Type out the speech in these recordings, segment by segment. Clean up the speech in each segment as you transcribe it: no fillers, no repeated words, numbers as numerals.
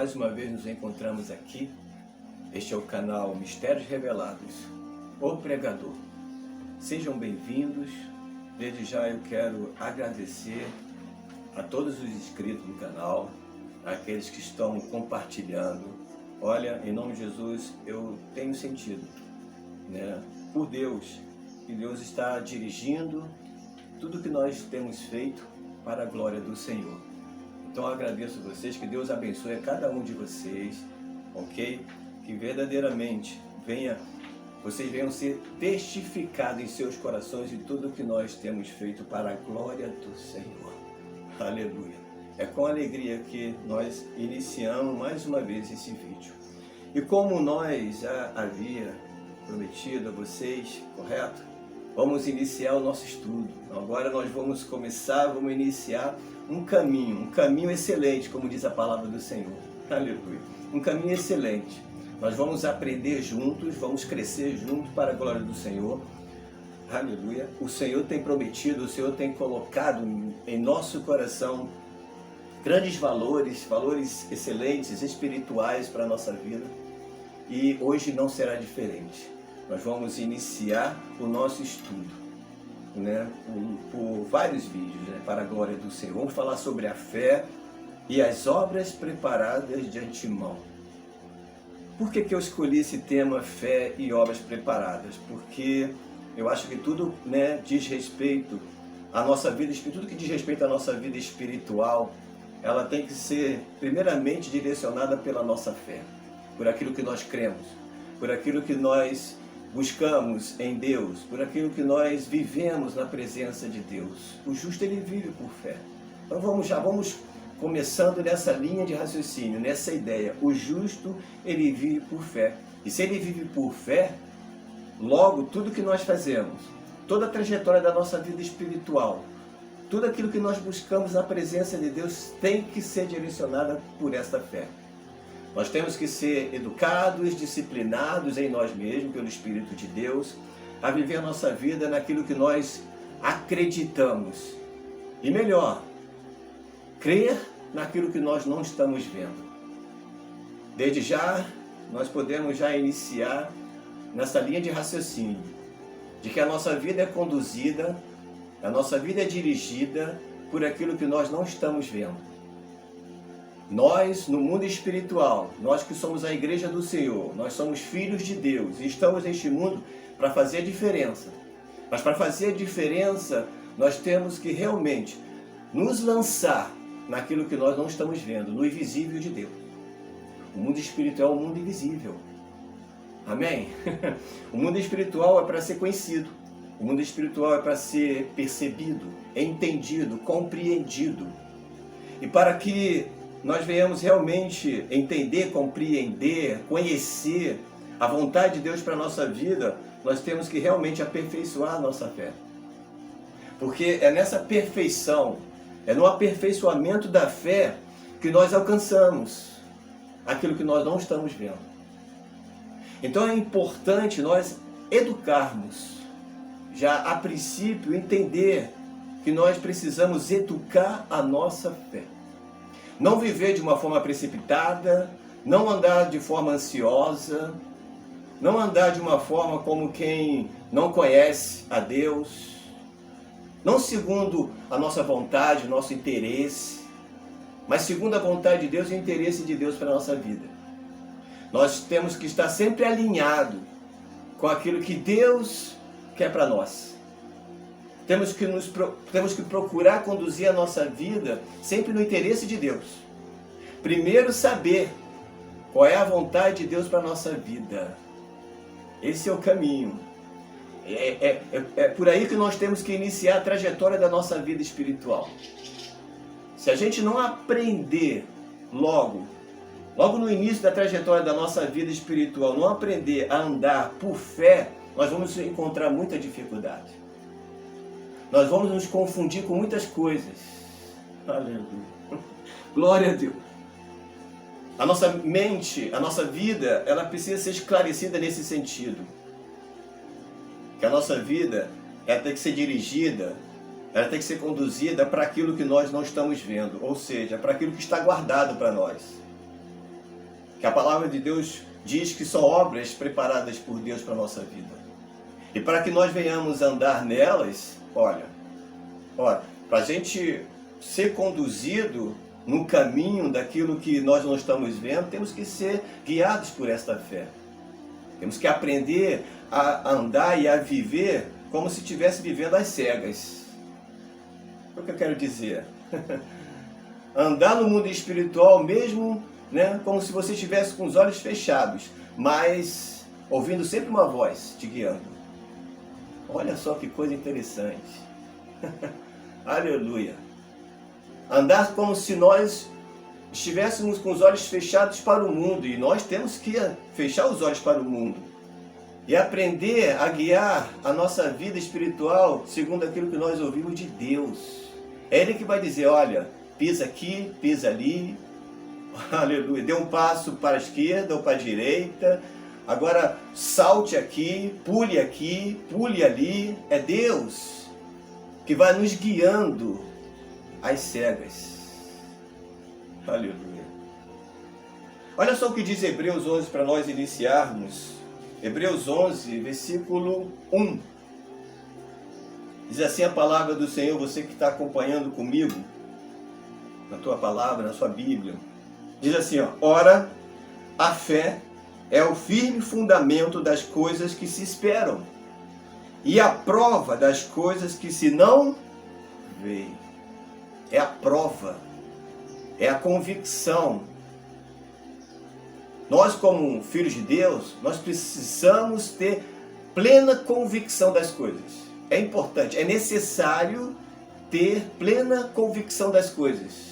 mais uma vez nos encontramos aqui. Este é o canal Mistérios Revelados, o Pregador. Sejam bem-vindos. Desde já eu quero agradecer a todos os inscritos no canal, aqueles que estão compartilhando. Olha, em nome de Jesus, eu tenho sentido, por Deus, que Deus está dirigindo tudo que nós temos feito para a glória do Senhor. Então eu agradeço a vocês, que Deus abençoe a cada um de vocês, ok? Que verdadeiramente vocês venham ser testificados em seus corações de tudo que nós temos feito para a glória do Senhor. Aleluia! É com alegria que nós iniciamos mais uma vez esse vídeo. E como nós já havia prometido a vocês, correto? Vamos iniciar o nosso estudo. Agora nós vamos iniciar um caminho excelente, como diz a palavra do Senhor. Aleluia! Um caminho excelente. Nós vamos aprender juntos, vamos crescer juntos para a glória do Senhor. Aleluia! O Senhor tem prometido, o Senhor tem colocado em nosso coração grandes valores excelentes, espirituais para a nossa vida. E hoje não será diferente. Nós vamos iniciar o nosso estudo, por vários vídeos, para a glória do Senhor. Vamos falar sobre a fé e as obras preparadas de antemão. Por que eu escolhi esse tema, fé e obras preparadas? Porque eu acho que tudo diz respeito à nossa vida, tudo que diz respeito à nossa vida espiritual, ela tem que ser primeiramente direcionada pela nossa fé, por aquilo que nós cremos, por aquilo que nós buscamos em Deus, por aquilo que nós vivemos na presença de Deus. O justo, ele vive por fé. Então vamos começando nessa linha de raciocínio, nessa ideia. O justo, ele vive por fé. E se ele vive por fé, logo tudo que nós fazemos, toda a trajetória da nossa vida espiritual, tudo aquilo que nós buscamos na presença de Deus tem que ser direcionada por essa fé. Nós temos que ser educados, disciplinados em nós mesmos, pelo Espírito de Deus, a viver a nossa vida naquilo que nós acreditamos. E melhor, crer naquilo que nós não estamos vendo. Desde já, nós podemos já iniciar nessa linha de raciocínio, de que a nossa vida é conduzida, a nossa vida é dirigida por aquilo que nós não estamos vendo. Nós, no mundo espiritual, nós que somos a igreja do Senhor, nós somos filhos de Deus e estamos neste mundo para fazer a diferença. Mas para fazer a diferença, nós temos que realmente nos lançar naquilo que nós não estamos vendo, no invisível de Deus. O mundo espiritual é um mundo invisível. Amém? O mundo espiritual é para ser conhecido. O mundo espiritual é para ser percebido, entendido, compreendido. E para que nós venhamos realmente entender, compreender, conhecer a vontade de Deus para a nossa vida, nós temos que realmente aperfeiçoar a nossa fé. Porque é nessa perfeição, é no aperfeiçoamento da fé que nós alcançamos aquilo que nós não estamos vendo. Então é importante nós educarmos, já a princípio entender que nós precisamos educar a nossa fé. Não viver de uma forma precipitada, não andar de forma ansiosa, não andar de uma forma como quem não conhece a Deus, não segundo a nossa vontade, o nosso interesse, mas segundo a vontade de Deus e o interesse de Deus para a nossa vida. Nós temos que estar sempre alinhado com aquilo que Deus quer para nós. Temos que procurar conduzir a nossa vida sempre no interesse de Deus. Primeiro saber qual é a vontade de Deus para a nossa vida. Esse é o caminho. É por aí que nós temos que iniciar a trajetória da nossa vida espiritual. Se a gente não aprender logo no início da trajetória da nossa vida espiritual, não aprender a andar por fé, nós vamos encontrar muita dificuldade. Nós vamos nos confundir com muitas coisas. Aleluia. Glória a Deus. A nossa mente, a nossa vida, ela precisa ser esclarecida nesse sentido. Que a nossa vida, ela tem que ser dirigida, ela tem que ser conduzida para aquilo que nós não estamos vendo. Ou seja, para aquilo que está guardado para nós. que a palavra de Deus diz que são obras preparadas por Deus para a nossa vida. E para que nós venhamos andar nelas, olha, para a gente ser conduzido no caminho daquilo que nós não estamos vendo, temos que ser guiados por esta fé. Temos que aprender a andar e a viver como se estivesse vivendo às cegas. O que eu quero dizer? Andar no mundo espiritual mesmo, né, como se você estivesse com os olhos fechados, mas ouvindo sempre uma voz te guiando. Olha só que coisa interessante. Aleluia. Andar como se nós estivéssemos com os olhos fechados para o mundo, e nós temos que fechar os olhos para o mundo e aprender a guiar a nossa vida espiritual segundo aquilo que nós ouvimos de Deus. É Ele que vai dizer, olha, pisa aqui, pisa ali, aleluia, dê um passo para a esquerda ou para a direita, agora salte aqui, pule ali. É Deus que vai nos guiando às cegas. Aleluia. Olha só o que diz Hebreus 11 para nós iniciarmos. Hebreus 11, versículo 1. Diz assim a palavra do Senhor, você que está acompanhando comigo, na tua palavra, na sua Bíblia. Diz assim, ó, ora, a fé é o firme fundamento das coisas que se esperam e a prova das coisas que se não veem. É a prova, é a convicção. Nós, como filhos de Deus, nós precisamos ter plena convicção das coisas. É importante, é necessário ter plena convicção das coisas.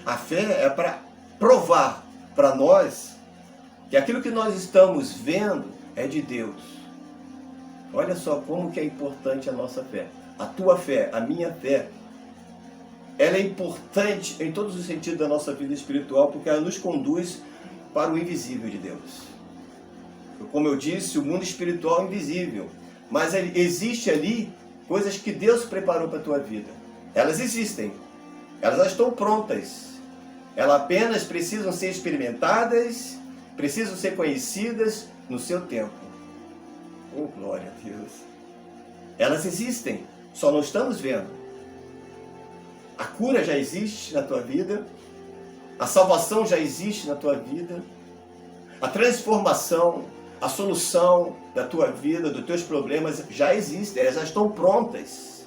A fé é para provar para nós que aquilo que nós estamos vendo é de Deus. Olha só como que é importante a nossa fé. A tua fé, a minha fé, ela é importante em todos os sentidos da nossa vida espiritual, porque ela nos conduz para o invisível de Deus. Como eu disse, o mundo espiritual é invisível, mas existe ali coisas que Deus preparou para a tua vida. Elas existem, elas já estão prontas. Elas apenas precisam ser experimentadas, precisam ser conhecidas no seu tempo. Oh, glória a Deus! Elas existem, só não estamos vendo. A cura já existe na tua vida, a salvação já existe na tua vida, a transformação, a solução da tua vida, dos teus problemas já existem, elas já estão prontas.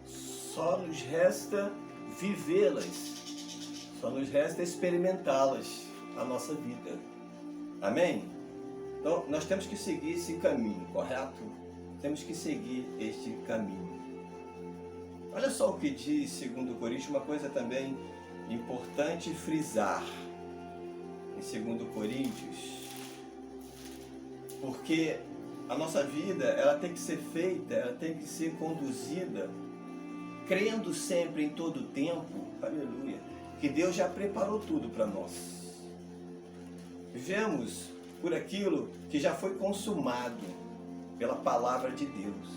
Só nos resta vivê-las, só nos resta experimentá-las na nossa vida. Amém? Então, nós temos que seguir esse caminho, correto? Temos que seguir este caminho. Olha só o que diz 2 Coríntios, uma coisa também importante frisar em 2 Coríntios, porque a nossa vida ela tem que ser feita, ela tem que ser conduzida, crendo sempre em todo o tempo, aleluia, que Deus já preparou tudo para nós. Vivemos por aquilo que já foi consumado pela palavra de Deus,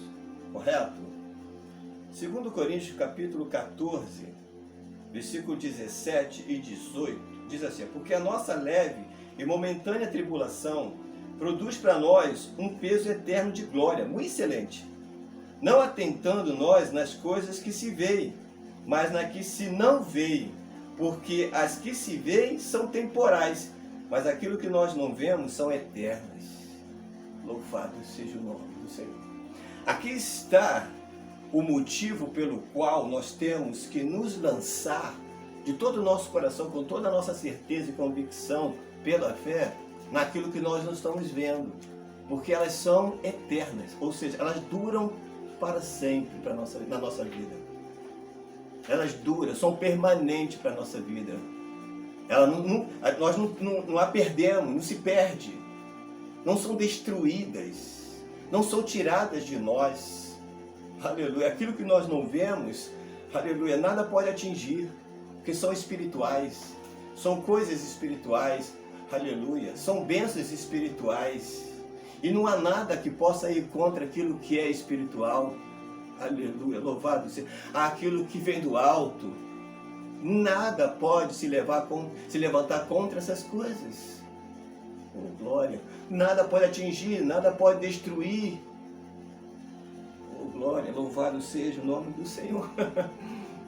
correto? 2 Coríntios capítulo 14, versículo 17 e 18, diz assim, porque a nossa leve e momentânea tribulação produz para nós um peso eterno de glória, muito excelente, não atentando nós nas coisas que se veem, mas na que se não veem, porque as que se veem são temporais, mas aquilo que nós não vemos são eternas. Louvado seja o nome do Senhor. Aqui está o motivo pelo qual nós temos que nos lançar de todo o nosso coração, com toda a nossa certeza e convicção, pela fé, naquilo que nós não estamos vendo, porque elas são eternas, ou seja, elas duram para sempre na nossa vida. Elas duram, são permanentes para a nossa vida. Nós não a perdemos, não se perde, não são destruídas, não são tiradas de nós. Aleluia. Aquilo que nós não vemos, aleluia, nada pode atingir, porque são espirituais, são coisas espirituais, aleluia, são bênçãos espirituais, e não há nada que possa ir contra aquilo que é espiritual, aleluia, louvado seja, aquilo que vem do alto, Nada pode se levantar contra essas coisas. Oh, glória! Nada pode atingir, nada pode destruir. Oh, glória! Louvado seja o nome do Senhor.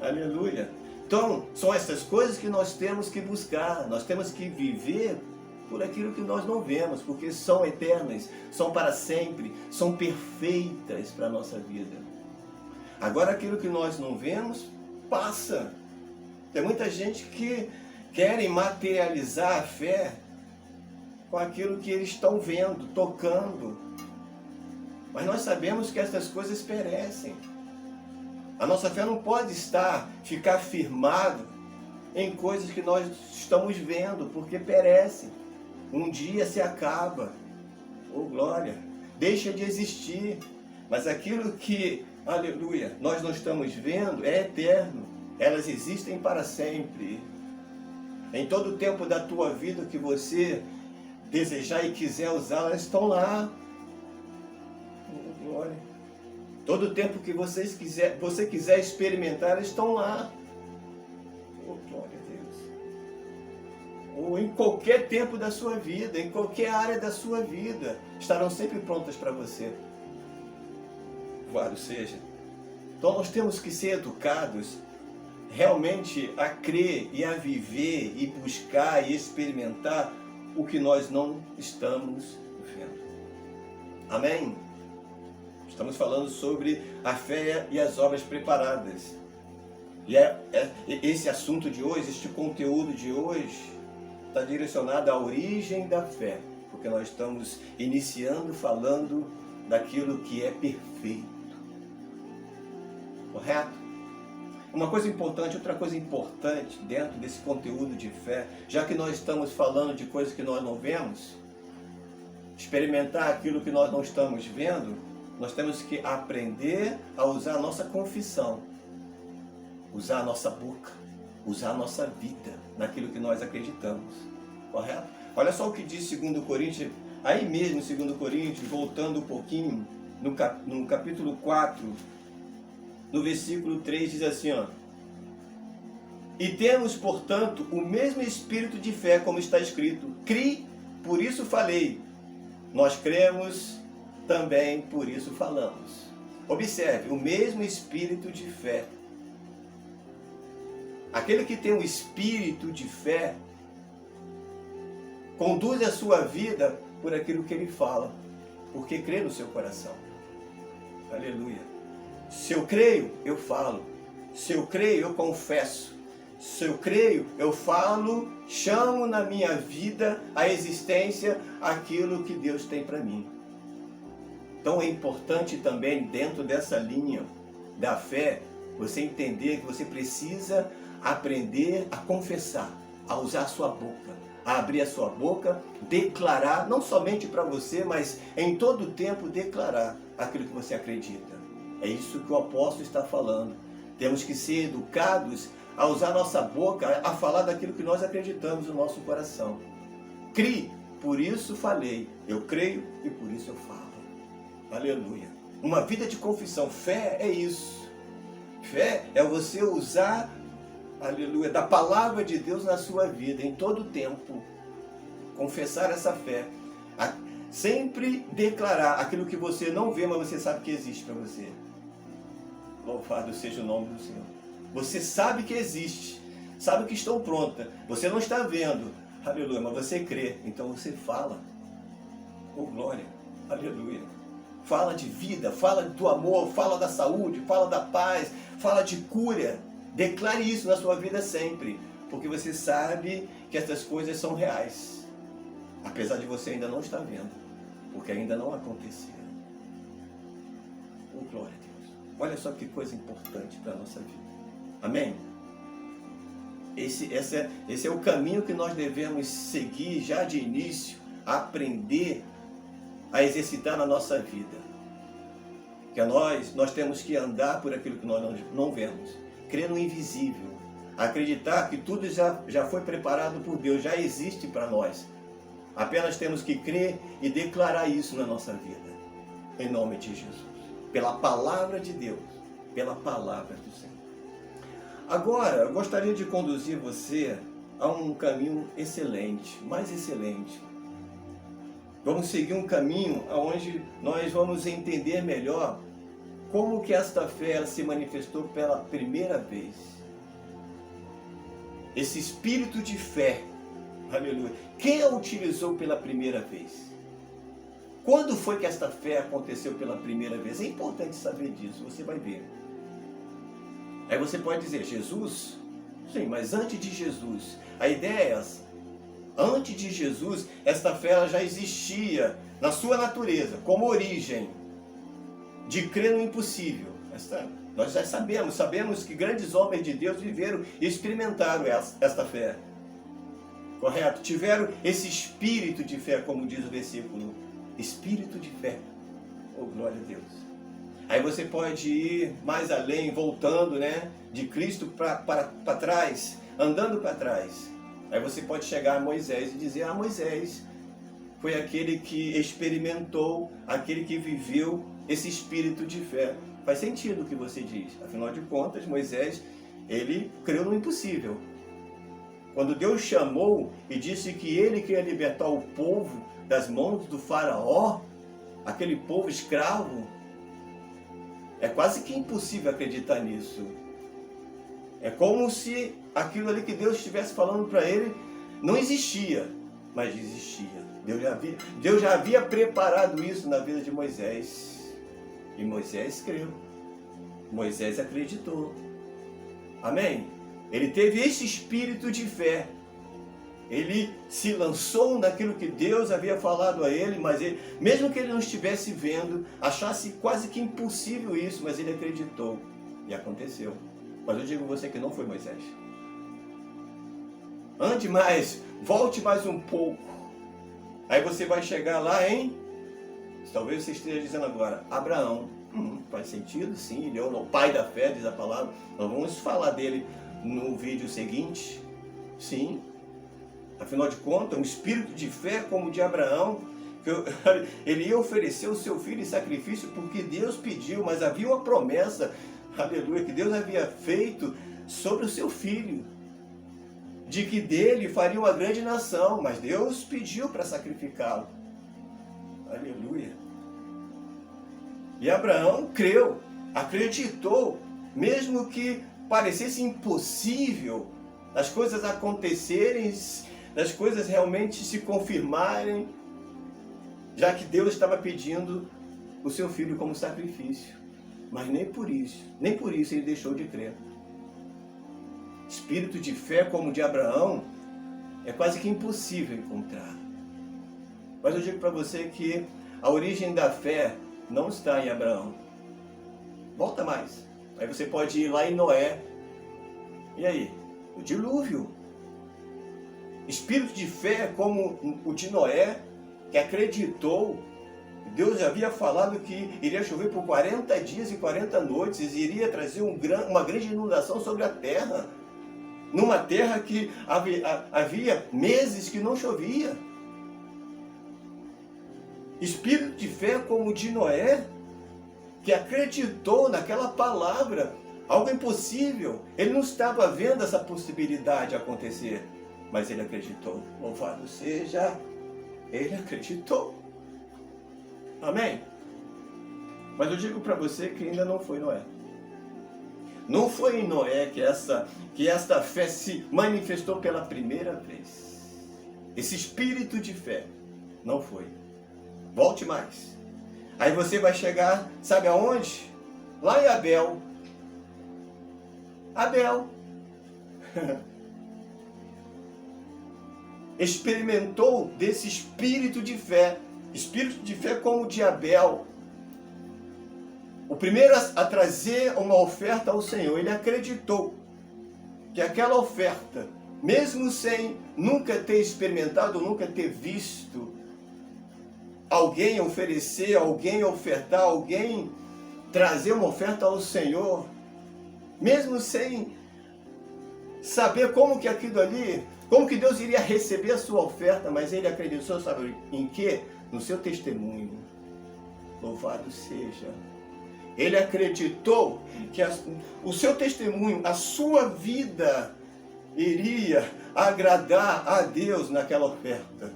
Aleluia! Então, são essas coisas que nós temos que buscar. Nós temos que viver por aquilo que nós não vemos, porque são eternas, são para sempre, são perfeitas para a nossa vida. Agora, aquilo que nós não vemos, passa. Tem muita gente que querem materializar a fé com aquilo que eles estão vendo, tocando. Mas nós sabemos que essas coisas perecem. A nossa fé não pode ficar firmado em coisas que nós estamos vendo, porque perecem. Um dia se acaba. Oh, glória! Deixa de existir. Mas aquilo que, aleluia, nós não estamos vendo é eterno. Elas existem para sempre. Em todo o tempo da tua vida que você desejar e quiser usar, elas estão lá. Oh, glória! Todo o tempo que você quiser experimentar, elas estão lá. Oh, glória a Deus! Ou em qualquer tempo da sua vida, em qualquer área da sua vida, estarão sempre prontas para você. Louvado seja. Então nós temos que ser educados realmente a crer e a viver e buscar e experimentar o que nós não estamos vendo. Amém? Estamos falando sobre a fé e as obras preparadas. E esse assunto de hoje, este conteúdo de hoje, está direcionado à origem da fé, porque nós estamos iniciando falando daquilo que é perfeito. Correto? Uma coisa importante, outra coisa importante dentro desse conteúdo de fé, já que nós estamos falando de coisas que nós não vemos, experimentar aquilo que nós não estamos vendo, nós temos que aprender a usar a nossa confissão, usar a nossa boca, usar a nossa vida naquilo que nós acreditamos. Correto? Olha só o que diz 2 Coríntios, aí mesmo 2 Coríntios, voltando um pouquinho, no capítulo 4, no versículo 3, diz assim, ó: e temos, portanto, o mesmo espírito de fé, como está escrito, cri, por isso falei. Nós cremos, também por isso falamos. Observe, o mesmo espírito de fé. Aquele que tem um espírito de fé conduz a sua vida por aquilo que ele fala, porque crê no seu coração. Aleluia. Se eu creio, eu falo. Se eu creio, eu confesso. Se eu creio, eu falo, chamo na minha vida a existência aquilo que Deus tem para mim. Então é importante também, dentro dessa linha da fé, você entender que você precisa aprender a confessar, a usar a sua boca, a abrir a sua boca, declarar, não somente para você, mas em todo o tempo declarar aquilo que você acredita. É isso que o apóstolo está falando. Temos que ser educados a usar a nossa boca, a falar daquilo que nós acreditamos no nosso coração. Crie, por isso falei. Eu creio e por isso eu falo. Aleluia. Uma vida de confissão. Fé é isso. Fé é você usar, aleluia, da palavra de Deus na sua vida, em todo o tempo. Confessar essa fé. Sempre declarar aquilo que você não vê, mas você sabe que existe para você. Louvado seja o nome do Senhor. Você sabe que existe, sabe que estão prontas. Você não está vendo, aleluia, mas você crê. Então você fala. Oh, glória, aleluia. Fala de vida, fala do amor, fala da saúde, fala da paz, fala de cura. Declare isso na sua vida sempre, porque você sabe que essas coisas são reais, apesar de você ainda não estar vendo, porque ainda não aconteceu. Oh, glória a Deus. Olha só que coisa importante para a nossa vida. Amém? Esse é o caminho que nós devemos seguir já de início, aprender a exercitar na nossa vida. Que nós temos que andar por aquilo que nós não vemos, crer no invisível, acreditar que tudo já foi preparado por Deus, já existe para nós. Apenas temos que crer e declarar isso na nossa vida, em nome de Jesus, pela palavra de Deus, pela palavra do Senhor. Agora, eu gostaria de conduzir você a um caminho excelente, mais excelente. Vamos seguir um caminho onde nós vamos entender melhor como que esta fé se manifestou pela primeira vez. Esse espírito de fé, aleluia, quem a utilizou pela primeira vez? Quando foi que esta fé aconteceu pela primeira vez? É importante saber disso, você vai ver. Aí você pode dizer, Jesus? Sim, mas antes de Jesus. A ideia é essa. Antes de Jesus, esta fé ela já existia na sua natureza, como origem de crer no impossível. Nós já sabemos que grandes homens de Deus viveram e experimentaram esta fé. Correto? Tiveram esse espírito de fé, como diz o versículo. Espírito de fé. Oh, glória a Deus. Aí você pode ir mais além, voltando, né, de Cristo para trás, andando para trás. Aí você pode chegar a Moisés e dizer, Moisés foi aquele que experimentou, aquele que viveu esse espírito de fé. Faz sentido o que você diz. Afinal de contas, Moisés, ele creu no impossível. Quando Deus chamou e disse que ele queria libertar o povo das mãos do faraó, aquele povo escravo, é quase que impossível acreditar nisso. É como se aquilo ali que Deus estivesse falando para ele não existia, mas existia. Deus já havia preparado isso na vida de Moisés. E Moisés creu. Moisés acreditou. Amém? Ele teve esse espírito de fé. Ele se lançou naquilo que Deus havia falado a ele, mas ele, mesmo que ele não estivesse vendo, achasse quase que impossível isso, mas ele acreditou. E aconteceu. Mas eu digo a você que não foi Moisés. Ande mais, volte mais um pouco. Aí você vai chegar lá em... Talvez você esteja dizendo agora, Abraão. Faz sentido, sim, ele é o pai da fé, diz a palavra. Nós vamos falar dele no vídeo seguinte. Sim. Afinal de contas, um espírito de fé como o de Abraão, ele ia oferecer o seu filho em sacrifício porque Deus pediu, mas havia uma promessa, aleluia, que Deus havia feito sobre o seu filho, de que dele faria uma grande nação, mas Deus pediu para sacrificá-lo. Aleluia. E Abraão creu, acreditou, mesmo que parecesse impossível as coisas acontecerem, as coisas realmente se confirmarem, já que Deus estava pedindo o seu filho como sacrifício. Mas nem por isso ele deixou de crer. Espírito de fé como o de Abraão é quase que impossível encontrar. Mas eu digo para você que a origem da fé não está em Abraão. Volta mais. Aí você pode ir lá em Noé. E aí? O dilúvio. Espírito de fé como o de Noé, que acreditou. Deus havia falado que iria chover por 40 dias e 40 noites e iria trazer uma grande inundação sobre a terra. Numa terra que havia meses que não chovia. Espírito de fé como o de Noé, que acreditou naquela palavra, algo impossível. Ele não estava vendo essa possibilidade acontecer, mas ele acreditou. Louvado seja, ele acreditou. Amém? Mas eu digo para você que ainda não foi Noé. Não foi em Noé que esta fé se manifestou pela primeira vez. Esse espírito de fé não foi. Volte mais. Aí você vai chegar, sabe aonde? Lá em Abel. Abel experimentou desse espírito de fé. Espírito de fé como o de Abel. O primeiro a trazer uma oferta ao Senhor. Ele acreditou que aquela oferta, mesmo sem nunca ter experimentado, nunca ter visto alguém oferecer, alguém ofertar, alguém trazer uma oferta ao Senhor, mesmo sem saber como que aquilo ali, como que Deus iria receber a sua oferta, mas ele acreditou, sabe em quê? No seu testemunho. Louvado seja. Ele acreditou que o seu testemunho, a sua vida, iria agradar a Deus naquela oferta.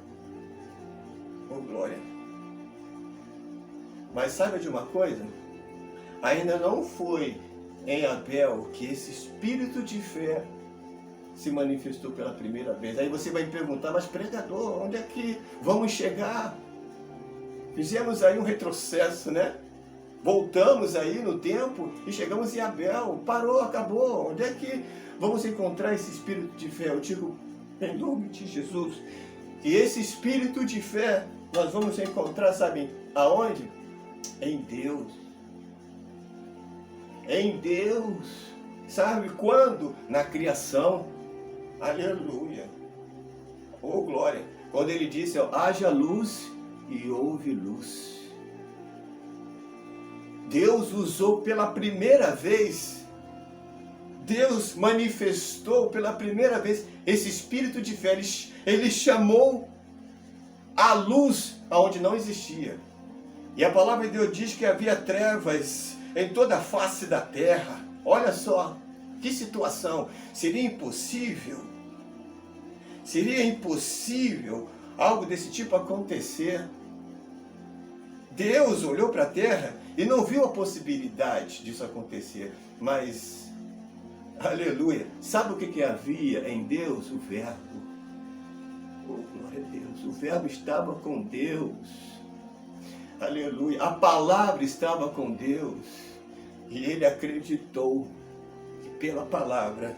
Oh, glória! Mas sabe de uma coisa? Ainda não foi em Abel que esse espírito de fé se manifestou pela primeira vez. Aí você vai me perguntar, mas pregador, onde é que vamos chegar? Fizemos aí um retrocesso, né? Voltamos aí no tempo e chegamos em Abel. Parou, acabou. Onde é que vamos encontrar esse espírito de fé? Eu digo, em nome de Jesus, que esse espírito de fé nós vamos encontrar, sabe aonde? Em Deus. Em Deus. Sabe quando? Na criação. Aleluia. Oh, glória. Quando ele disse, ó, haja luz e houve luz. Deus usou pela primeira vez, Deus manifestou pela primeira vez esse espírito de fé. Ele chamou a luz aonde não existia. E a palavra de Deus diz que havia trevas em toda a face da terra. Olha só, que situação. Seria impossível algo desse tipo acontecer. Deus olhou para a terra e não viu a possibilidade disso acontecer. Mas, aleluia, sabe o que havia em Deus? O Verbo. Oh, glória a Deus. O Verbo estava com Deus. Aleluia. A palavra estava com Deus. E ele acreditou que pela palavra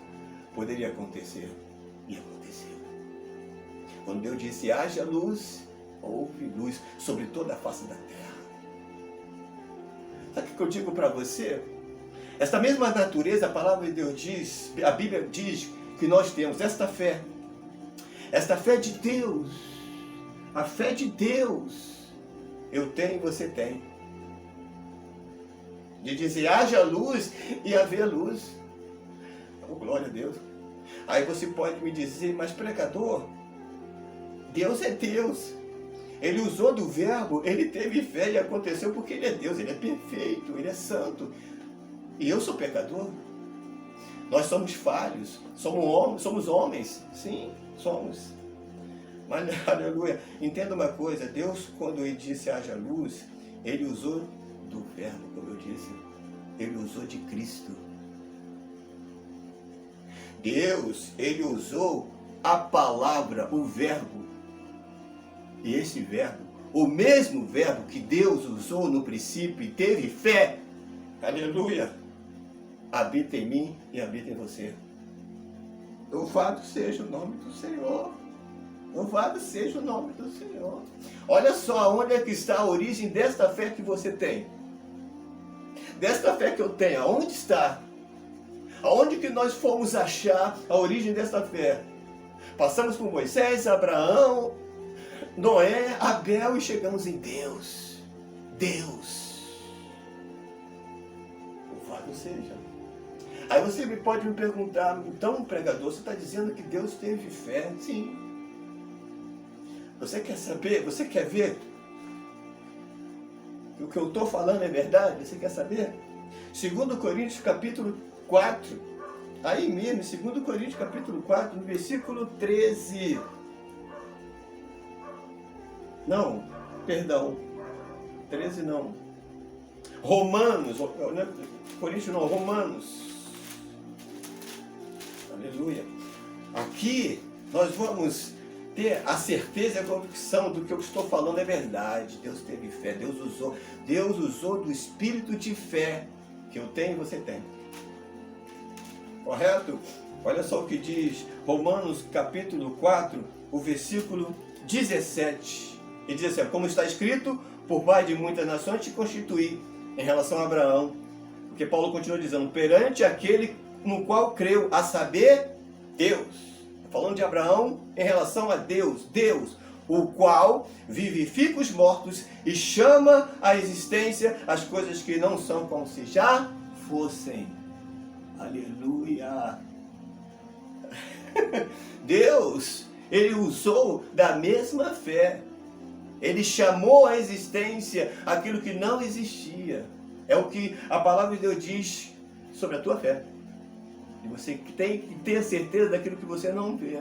poderia acontecer. E aconteceu. Quando Deus disse, haja luz, houve luz sobre toda a face da terra. Sabe o que eu digo para você? Esta mesma natureza, a palavra de Deus diz, a Bíblia diz que nós temos esta fé de Deus, a fé de Deus, eu tenho e você tem, de dizer, haja luz e haver luz. Oh, glória a Deus. Aí você pode me dizer, mas pregador, Deus é Deus. Ele usou do verbo, ele teve fé e aconteceu porque ele é Deus, ele é perfeito, ele é santo. E eu sou pecador. Nós somos falhos, somos homens, sim, somos. Mas, aleluia, entenda uma coisa, Deus, quando ele disse haja luz, ele usou do verbo, como eu disse, ele usou de Cristo. Deus, ele usou a palavra, o verbo. E esse verbo, o mesmo verbo que Deus usou no princípio e teve fé, aleluia, habita em mim e habita em você. Louvado seja o nome do Senhor. Louvado seja o nome do Senhor. Olha só onde é que está a origem desta fé que você tem. Desta fé que eu tenho, aonde está? Aonde que nós fomos achar a origem desta fé? Passamos por Moisés, Abraão, Noé, Abel e chegamos em Deus. Deus. Louvado seja. Aí você pode me perguntar, então, pregador, você está dizendo que Deus teve fé? Sim. Você quer saber? Você quer ver? Que o que eu estou falando é verdade? Você quer saber? 2 Coríntios capítulo 4. Aí mesmo, 2 Coríntios capítulo 4, no versículo 13. Não, perdão. 13 não. Romanos, não é Coríntios não, Romanos. Aleluia. Aqui nós vamos ter a certeza e a convicção do que eu estou falando é verdade. Deus teve fé, Deus usou do espírito de fé que eu tenho e você tem. Correto? Olha só o que diz Romanos capítulo 4, o versículo 17. Ele diz assim, como está escrito, por pai de muitas nações te constituí, em relação a Abraão. Porque Paulo continua dizendo, perante aquele no qual creu, a saber, Deus. Falando de Abraão em relação a Deus. Deus, o qual vivifica os mortos e chama à existência as coisas que não são como se já fossem. Aleluia. Deus, ele usou da mesma fé. Ele chamou à existência aquilo que não existia. É o que a palavra de Deus diz sobre a tua fé. E você tem que ter certeza daquilo que você não vê.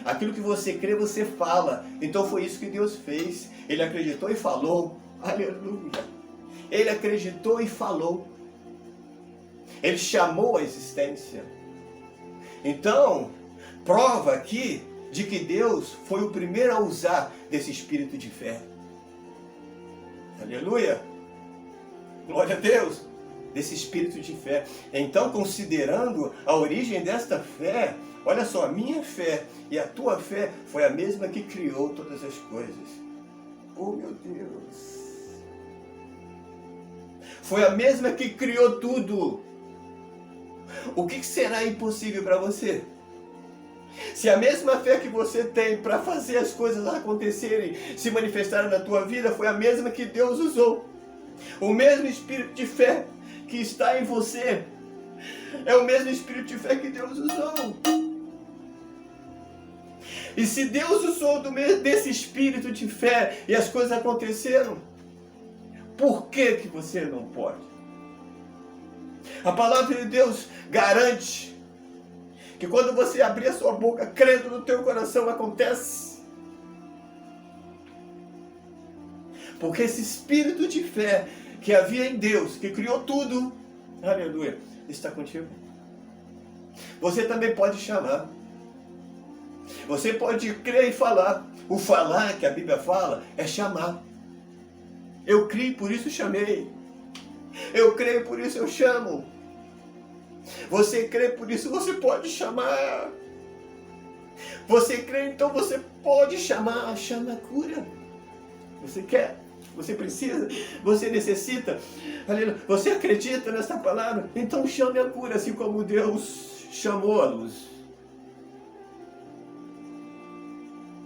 Aquilo que você crê, você fala. Então foi isso que Deus fez. Ele acreditou e falou. Aleluia. Ele acreditou e falou. Ele chamou a existência. Então, prova aqui de que Deus foi o primeiro a usar desse espírito de fé. Aleluia. Glória a Deus. Desse espírito de fé. Então, considerando a origem desta fé, olha só, a minha fé e a tua fé foi a mesma que criou todas as coisas. Oh, meu Deus. Foi a mesma que criou tudo. O que será impossível para você? Se a mesma fé que você tem para fazer as coisas acontecerem, se manifestarem na tua vida, foi a mesma que Deus usou. O mesmo espírito de fé que está em você é o mesmo espírito de fé que Deus usou. E se Deus usou desse espírito de fé e as coisas aconteceram, por que que você não pode? A palavra de Deus garante que quando você abrir a sua boca, crendo no teu coração, acontece. Porque esse espírito de fé que havia em Deus, que criou tudo, aleluia, está contigo. Você também pode chamar. Você pode crer e falar. O falar que a Bíblia fala é chamar. Eu criei, por isso chamei. Eu creio, por isso eu chamo. Você crê, por isso você pode chamar. Você crê, então você pode chamar. Chama a cura. Você quer, você precisa, você necessita. Aleluia. Você acredita nessa palavra? Então chame a cura, assim como Deus chamou a luz.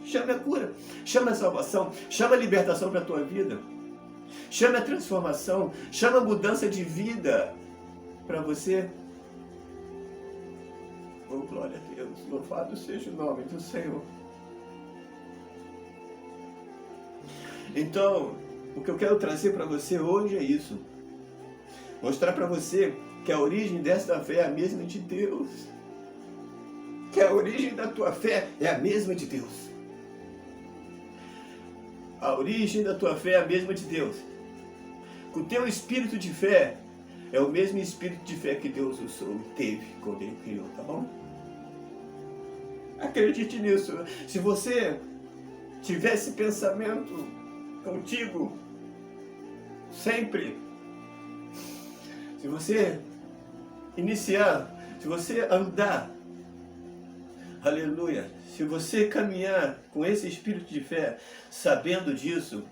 Chame a cura, chame a salvação, chame a libertação para a tua vida. Chame a transformação, chame a mudança de vida para você. Oh, glória a Deus, louvado seja o nome do Senhor. Então, o que eu quero trazer para você hoje é isso. Mostrar para você que a origem desta fé é a mesma de Deus. Que a origem da tua fé é a mesma de Deus. A origem da tua fé é a mesma de Deus. O teu espírito de fé é o mesmo espírito de fé que Deus usou e teve quando Ele criou, tá bom? Acredite nisso. Se você tiver esse pensamento contigo, sempre, se você iniciar, se você andar, aleluia, se você caminhar com esse espírito de fé, sabendo disso,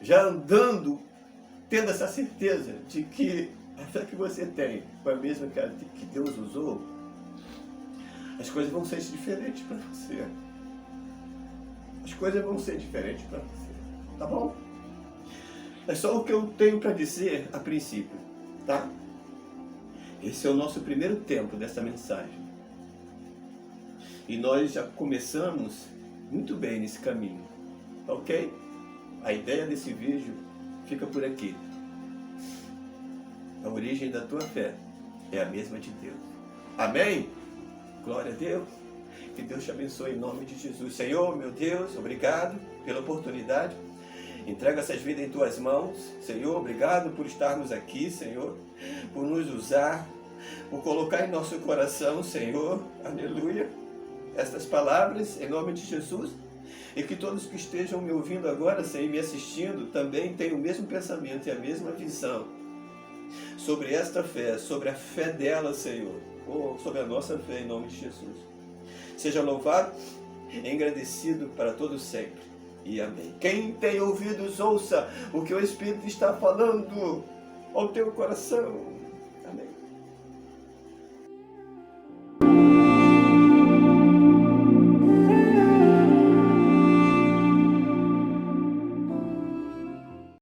já andando, tendo essa certeza de que a fé que você tem foi a mesma que Deus usou, as coisas vão ser diferentes para você. As coisas vão ser diferentes para você, tá bom? É só o que eu tenho para dizer a princípio, tá? Esse é o nosso primeiro tempo dessa mensagem. E nós já começamos muito bem nesse caminho, ok? A ideia desse vídeo fica por aqui. A origem da tua fé é a mesma de Deus. Amém? Glória a Deus. Que Deus te abençoe em nome de Jesus. Senhor, meu Deus, obrigado pela oportunidade. Entrego essas vidas em tuas mãos. Senhor, obrigado por estarmos aqui, Senhor. Por nos usar, por colocar em nosso coração, Senhor, aleluia, estas palavras em nome de Jesus. E que todos que estejam me ouvindo agora, Senhor, e me assistindo, também tenham o mesmo pensamento e a mesma visão sobre esta fé, sobre a fé dela, Senhor, ou sobre a nossa fé em nome de Jesus. Seja louvado e agradecido para todos sempre. E amém. Quem tem ouvidos, ouça o que o Espírito está falando ao teu coração. Amém.